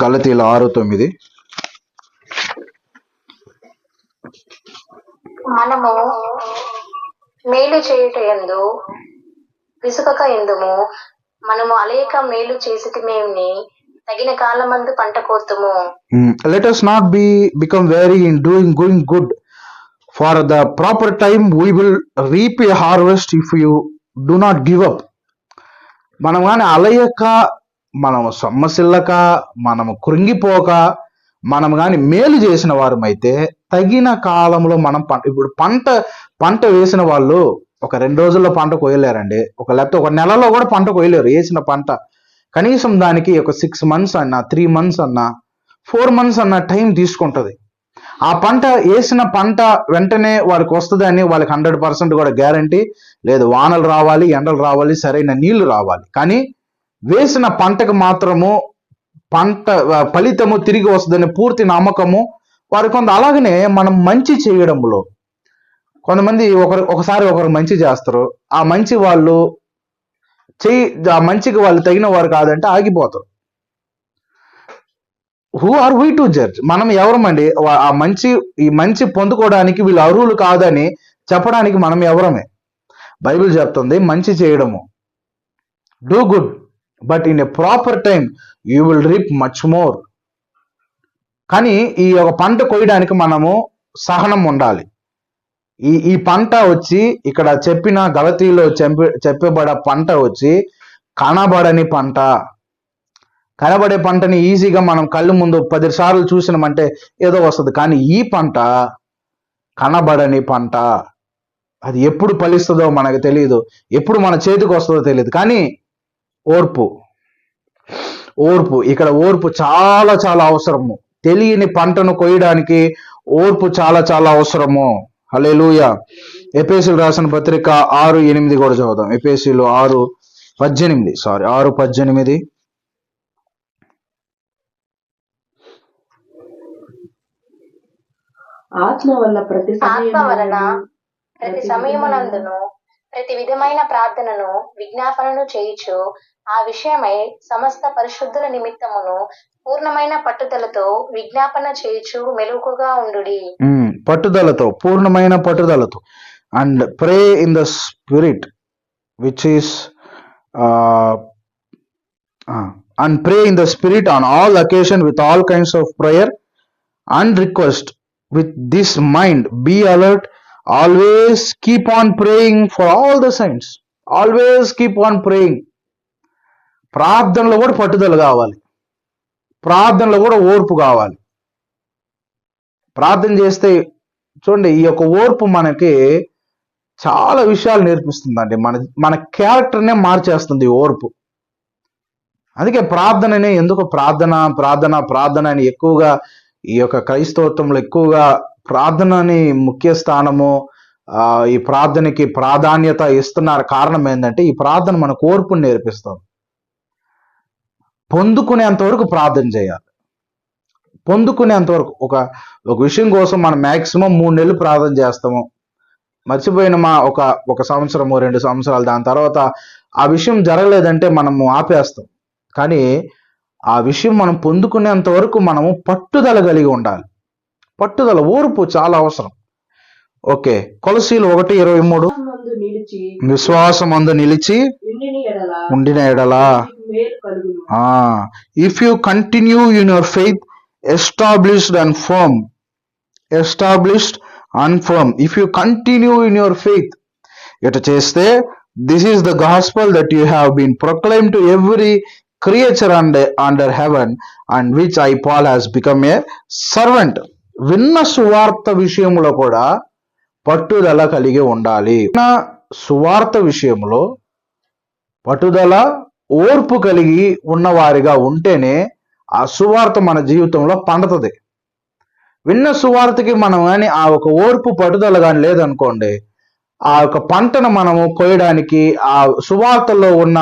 గలతీయులు 6:9. మనము మేలు చేయుట యందు విసుకక ఎందుము, మనము అనేక మేలు చేసితిమేని తగిన కాలమందు పంట కోతుము. Let us not become weary in doing good. For the proper time we will reap a harvest if you do not give up. మనం కానీ అలయక, మనము సొమ్మసిల్లక, మనము కృంగిపోక, మనం కానీ మేలు చేసిన వారమైతే తగిన కాలంలో మనం ఇప్పుడు పంట వేసిన వాళ్ళు ఒక 2 రోజుల్లో పంట కొయ్యలేరండి. లేకపోతే ఒక నెలలో కూడా పంట కొయ్యలేరు. వేసిన పంట కనీసం దానికి ఒక 6 months అన్నా, 3 months అన్నా, 4 months అన్న టైం తీసుకుంటుంది. ఆ పంట వేసిన పంట వెంటనే వాళ్ళకి వస్తుంది అని వాళ్ళకి 100% కూడా గ్యారంటీ లేదు. వానలు రావాలి, ఎండలు రావాలి, సరైన నీళ్లు రావాలి. కానీ వేసిన పంటకు మాత్రము పంట ఫలితము తిరిగి వస్తుందని పూర్తి నమ్మకము వారికి ఉంది. అలాగనే మనం మంచి చేయడంలో కొంతమంది ఒకసారి ఒకరు మంచి చేస్తారు. ఆ మంచికి వాళ్ళు తగిన వారు కాదంటే ఆగిపోతారు. Who are we to judge? మనం ఎవరమండి? ఈ మంచి పొందుకోవడానికి వీళ్ళు అర్హులు కాదని చెప్పడానికి మనం ఎవరమే? బైబిల్ చెప్తుంది మంచి చేయడము, do good, but in a proper time you will reap much more. కానీ ఈ ఒక పంట కొయ్యడానికి మనము సహనం ఉండాలి. ఈ పంట వచ్చి ఇక్కడ చెప్పిన గలతీలో చెప్పబడే పంట వచ్చి కనబడని పంట. కనబడే పంటని ఈజీగా మనం కళ్ళు ముందు 10 సార్లు చూసినామంటే ఏదో వస్తుంది. కానీ ఈ పంట కనబడని పంట. అది ఎప్పుడు ఫలిస్తుందో మనకు తెలియదు, ఎప్పుడు మన చేతికి వస్తుందో తెలియదు. కానీ ఓర్పు ఇక్కడ ఓర్పు చాలా చాలా అవసరము. తెలియని పంటను కొయ్యడానికి ఓర్పు చాలా చాలా అవసరము. హల్లెలూయా. ఎఫెసీయులకు రాసిన పత్రిక 6:8 కూడా చదువుదాం. ఎఫెసీయులు 6:18. ఆత్మ వలన ప్రతి సమయమునందును ప్రతి విధమైన ప్రార్థనను విజ్ఞాపనను చేయుచు ఆ విషయమై సమస్త పరిశుద్ధుల నిమిత్తమును పూర్ణమైన పట్టుదలతో విజ్ఞాపన చేయుచు మెలకుగా ఉండుడి. పట్టుదలతో, పూర్ణమైన పట్టుదలతో. And pray in the spirit which is and pray in the spirit on all occasion with all kinds of prayer and request. With this mind be alert, always keep on praying for all the saints. Always keep on praying. ప్రార్థనలో కూడా పట్టుదల కావాలి, ప్రార్థనలో కూడా ఓర్పు కావాలి. ప్రార్థన చేస్తే చూడండి, ఈ యొక్క ఓర్పు మనకి చాలా విషయాలు నేర్పిస్తుందండి. మన క్యారెక్టర్నే మార్చేస్తుంది ఈ ఓర్పు. అందుకే ప్రార్థననే ఎందుకు ప్రార్థన అని ఎక్కువగా ఈ యొక్క క్రైస్తవత్వంలో ఎక్కువగా ప్రార్థనని ముఖ్య స్థానము, ఈ ప్రార్థనకి ప్రాధాన్యత ఇస్తున్నారు. కారణం ఏంటంటే ఈ ప్రార్థన మనకు ఓర్పుని నేర్పిస్తుంది. పొందుకునేంత వరకు ప్రార్థన చేయాలి. పొందుకునేంత వరకు ఒక విషయం కోసం మనం మాక్సిమం 3 నెలలు ప్రార్థన చేస్తాము. మర్చిపోయిన ఒక సంవత్సరము 2 సంవత్సరాలు, దాని తర్వాత ఆ విషయం జరగలేదంటే మనము ఆపేస్తాం. కానీ ఆ విషయం మనం పొందుకునేంత వరకు మనము పట్టుదల కలిగి ఉండాలి. పట్టుదల, ఓర్పు చాలా అవసరం. ఓకే, కొలసీలు 1:23. విశ్వాసమందు నిలిచి ఉండిన ఎడలా if you continue in your faith established and firm. If you continue in your faith, ఇటు చేస్తే this is the gospel that you have been proclaimed to every creature under heaven, and which I Paul has become a servant. విన్న సువార్త విషయంలో కూడా పట్టుదల కలిగి ఉండాలి. సువార్త విషయంలో పట్టుదల, ఓర్పు కలిగి ఉన్నవారిగా ఉంటేనే ఆ సువార్త మన జీవితంలో పండుతుంది. విన్న సువార్తకి మనం కానీ ఆ ఒక ఓర్పు పట్టుదల కానీ లేదనుకోండి, ఆ యొక్క పంటను మనము కోయడానికి, ఆ సువార్తలో ఉన్న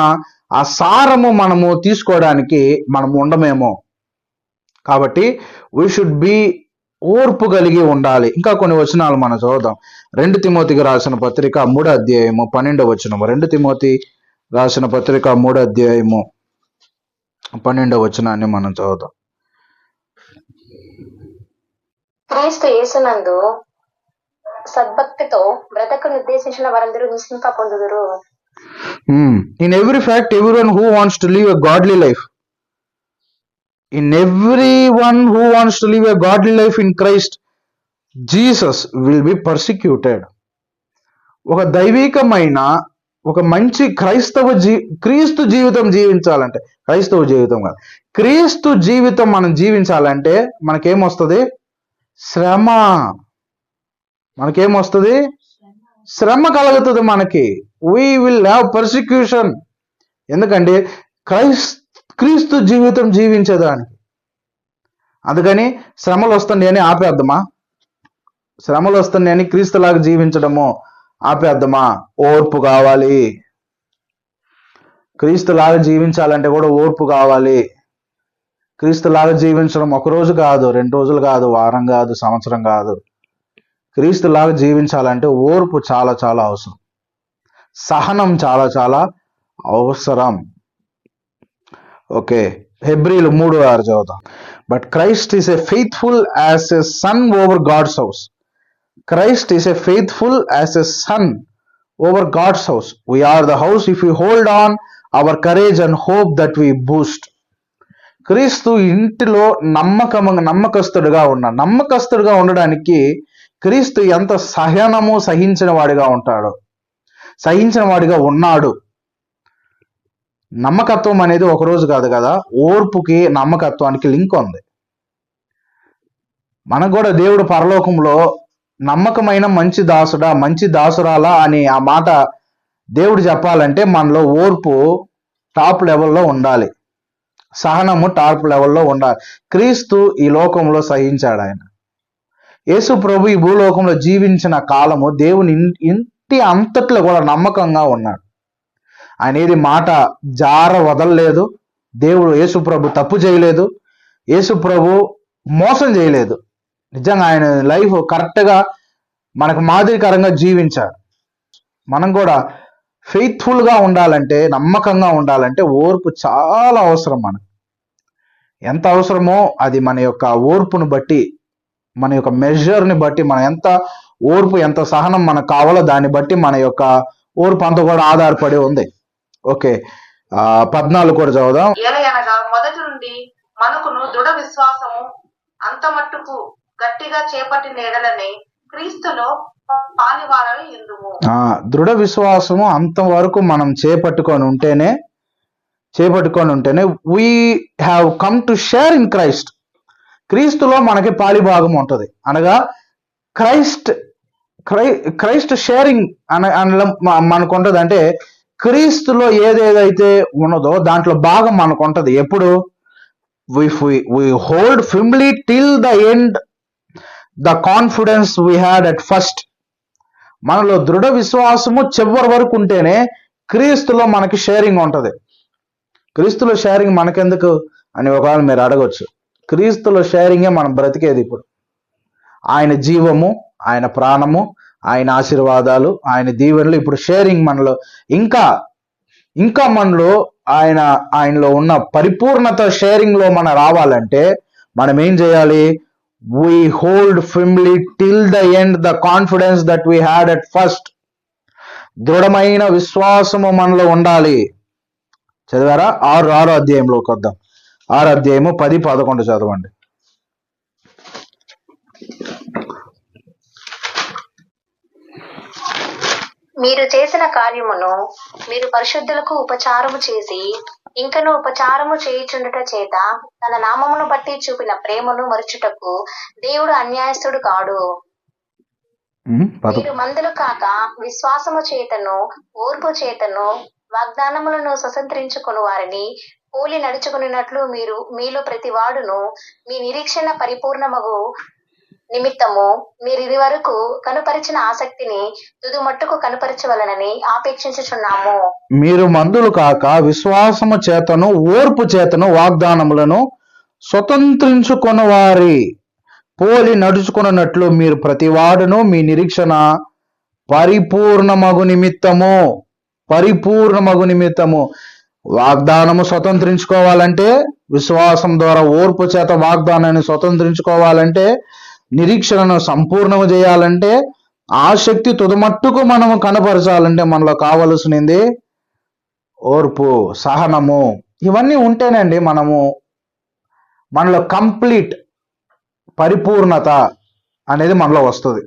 ఆ సారము మనము తీసుకోవడానికి మనము ఉండమేమో. కాబట్టి వీ షుడ్ బి ఓర్పు కలిగి ఉండాలి. ఇంకా కొన్ని వచనాలు మనం చూద్దాం. 2 తిమోతికి రాసిన పత్రిక 3:12. 2 తిమోతి రాసిన పత్రిక 3వ అధ్యాయము 12వ వచనాన్ని మనం చదువుతాం. క్రీస్తు యేసునందు సద్భక్తితో బ్రతకు నిర్దేశించిన వారందరూ నిశ్చింత పొందుదురు. In every fact, everyone who wants to live a godly life, in Christ Jesus will be persecuted. ఒక దైవికమైన ఒక మంచి క్రీస్తు జీవితం జీవించాలంటే, క్రైస్తవ జీవితం కాదు, క్రీస్తు జీవితం మనం జీవించాలంటే మనకేమొస్తుంది? శ్రమ. మనకేమొస్తుంది? శ్రమ కలుగుతుంది మనకి. We will have persecution. ఎందుకంటే క్రీస్తు జీవితం జీవించేదానికి. అందుకని శ్రమలు వస్తుంది అని ఆపేద్దామా? శ్రమలు వస్తుంది అని క్రీస్తులాగా జీవించడము ఆపేద్దామా? ఓర్పు కావాలి. క్రీస్తులాగా జీవించాలంటే కూడా ఓర్పు కావాలి. క్రీస్తులాగా జీవించడం ఒక రోజు కాదు, 2 రోజులు కాదు, వారం కాదు, సంవత్సరం కాదు. క్రీస్తులాగా జీవించాలంటే ఓర్పు చాలా చాలా అవసరం. సహనం చాలా చాలా అవసరం. ఓకే, హెబ్రీలు 3:6 చదువుతాం. But Christ is a faithful as a son over God's house. Christ is a faithful as a son over God's house. We are the house if we hold on our courage and hope that we boost. క్రీస్తు ఇంటిలో నమ్మకస్తుడిగా ఉండడానికి క్రీస్తు ఎంత సహించిన వాడిగా ఉన్నాడు. నమ్మకత్వం అనేది ఒక రోజు కాదు కదా. ఓర్పుకి నమ్మకత్వానికి లింక్ ఉంది. మనకు కూడా దేవుడు పరలోకంలో నమ్మకమైన మంచి దాసుడా, మంచి దాసురాలా అని ఆ మాట దేవుడు చెప్పాలంటే మనలో ఓర్పు టాప్ లెవెల్లో ఉండాలి, సహనము టాప్ లెవెల్లో ఉండాలి. క్రీస్తు ఈ లోకంలో సహించాడు. ఆయన యేసు ప్రభు ఈ భూలోకంలో జీవించిన కాలము దేవుని ఇంటి అంతట్లో కూడా నమ్మకంగా ఉన్నాడు. ఆయన ఏది మాట జార వదలలేదు. దేవుడు యేసు ప్రభు తప్పు చేయలేదు. యేసు ప్రభు మోసం చేయలేదు. నిజంగా ఆయన లైఫ్ కరెక్ట్గా మనకు మాదిరికరంగా జీవించాడు. మనం కూడా ఫెయిత్ఫుల్గా ఉండాలంటే, నమ్మకంగా ఉండాలంటే ఓర్పు చాలా అవసరం. మనకు ఎంత అవసరమో అది మన యొక్క ఓర్పును బట్టి, మన యొక్క మెజర్ని బట్టి, మన ఎంత ఓర్పు ఎంత సహనం మనకు కావాలో దాన్ని బట్టి మన యొక్క ఓర్పు అంతా కూడా ఆధారపడి ఉంది. ఓకే, 14 కూడా చదువుదాం. ఎలయనగా మొదటి నుండి మనకును దృఢ విశ్వాసము అంత మట్టుకు గట్టిగా చేపట్టిన ఎడలని క్రీస్తులో పాలివారై ఇందుము. దృఢ విశ్వాసము అంతవరకు మనం చేపట్టుకొని ఉంటేనే we have come to share in Christ. క్రీస్తులో మనకి పాలిభాగం ఉంటుంది. అనగా క్రైస్ట్ షేరింగ్ మనకు ఉంటుంది. అంటే క్రీస్తులో ఏదేదైతే ఉన్నదో దాంట్లో భాగం మనకు ఉంటుంది. ఎప్పుడు? we hold firmly till the end the confidence we had at first. మనలో దృఢ విశ్వాసము చివరి వరకు ఉంటేనే క్రీస్తులో మనకి షేరింగ్ ఉంటుంది. క్రీస్తులో షేరింగ్ మనకెందుకు అని ఒకవేళ మీరు అడగొచ్చు. క్రీస్తులో షేరింగే మనం బ్రతికేది. ఇప్పుడు ఆయన జీవము, ఆయన ప్రాణము, ఆయన ఆశీర్వాదాలు, ఆయన దీవెనలు, ఇప్పుడు షేరింగ్ మనలో ఇంకా మనలో ఆయనలో ఉన్న పరిపూర్ణత షేరింగ్ లో మనం రావాలంటే మనం ఏం చేయాలి? we hold firmly till the end the confidence that we had at first. దృఢమైన విశ్వాసము మనలో ఉండాలి. చదివారా? 6 అధ్యాయంలోకి వద్దాం. 6 అధ్యాయము 10, 11 చదవండి. మీరు చేసిన కార్యమును మీరు పరిశుద్ధులకు ఉపచారము చేసి ఇంకను ఉపచారము చేయుచుండుట చేత తన నామమును బట్టి చూపిన ప్రేమను మరుచుటకు దేవుడు అన్యాయస్తుడు కాడు. మీరు మందులు కాక విశ్వాసము చేతను ఓర్పు చేతను వాగ్దానములను స్వతంత్రించుకుని వారిని పోలి నడుచుకున్నట్లు మీలో ప్రతి వాడును మీ నిరీక్షణ పరిపూర్ణమగు నిమిత్తము మీరు ఇది వరకు కనుపరిచిన ఆసక్తిని తుది మట్టుకు కనుపరచవలనని ఆపేక్షించుచున్నాము. మీరు మందులు కాక విశ్వాసము చేతను ఓర్పు చేతను వాగ్దానములను స్వతంత్రించుకుని వారి పోలి నడుచుకున్నట్లు మీరు ప్రతి వాడును మీ నిరీక్షణ పరిపూర్ణమగు నిమిత్తము. పరిపూర్ణమగు నిమిత్తము. వాగ్దానము స్వతంత్రించుకోవాలంటే విశ్వాసం ద్వారా ఓర్పు చేత వాగ్దానాన్ని స్వతంత్రించుకోవాలంటే, నిరీక్షణను సంపూర్ణము చేయాలంటే, ఆ శక్తి తుదమట్టుకు మనము కనపరచాలంటే మనలో కావలసినది ఓర్పు, సహనము. ఇవన్నీ ఉంటేనండి మనలో కంప్లీట్ పరిపూర్ణత అనేది మనలో వస్తుంది.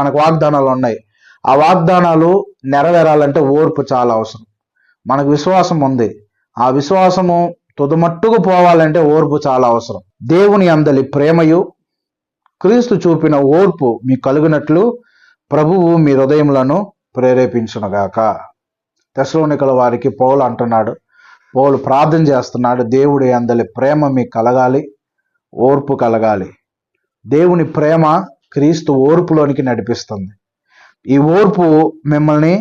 మనకు వాగ్దానాలు ఉన్నాయి. ఆ వాగ్దానాలు నెరవేరాలంటే ఓర్పు చాలా అవసరం. మనకు విశ్వాసం ఉంది, ఆ విశ్వాసము తుదమట్టుకు పోవాలంటే ఓర్పు చాలా అవసరం. దేవుని అందలి ప్రేమయు క్రీస్తు చూపిన ఓర్పు మీకు కలుగునట్లు ప్రభువు మీ హృదయములను ప్రేరేపించునుగాక. తెస్సలోనికల వారికి పౌలు అంటున్నాడు, పౌలు ప్రార్థన చేస్తున్నాడు, దేవుడి అందలి ప్రేమ మీకు కలగాలి, ఓర్పు కలగాలి. దేవుని ప్రేమ క్రీస్తు ఓర్పులోనికి నడిపిస్తుంది. ఈ ఓర్పు మిమ్మల్ని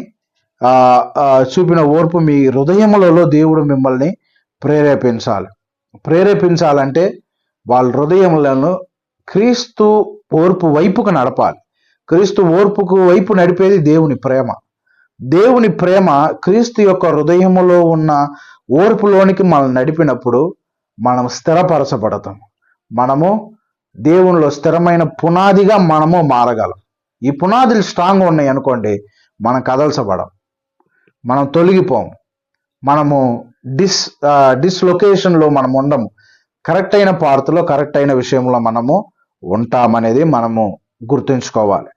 చూపిన ఓర్పు మీ హృదయములలో దేవుడు మిమ్మల్ని ప్రేరేపించాలంటే వాళ్ళ హృదయములను క్రీస్తు ఓర్పు వైపుకు నడపాలి. క్రీస్తు ఓర్పుకు వైపు నడిపేది దేవుని ప్రేమ. దేవుని ప్రేమ క్రీస్తు యొక్క హృదయములో ఉన్న ఓర్పులోనికి మనం నడిపినప్పుడు మనం స్థిరపరచబడతాం. మనము దేవునిలో స్థిరమైన పునాదిగా మనము మారగలం. ఈ పునాదులు స్ట్రాంగ్ ఉన్నాయి అనుకోండి, మనం కదల్చబడం, మనం తొలగిపోం, మనము డిస్లొకేషన్లో మనం ఉండము. కరెక్ట్ అయిన పార్తులో కరెక్ట్ అయిన విషయంలో మనము ఉంటామనేది మనము గుర్తుంచుకోవాలి.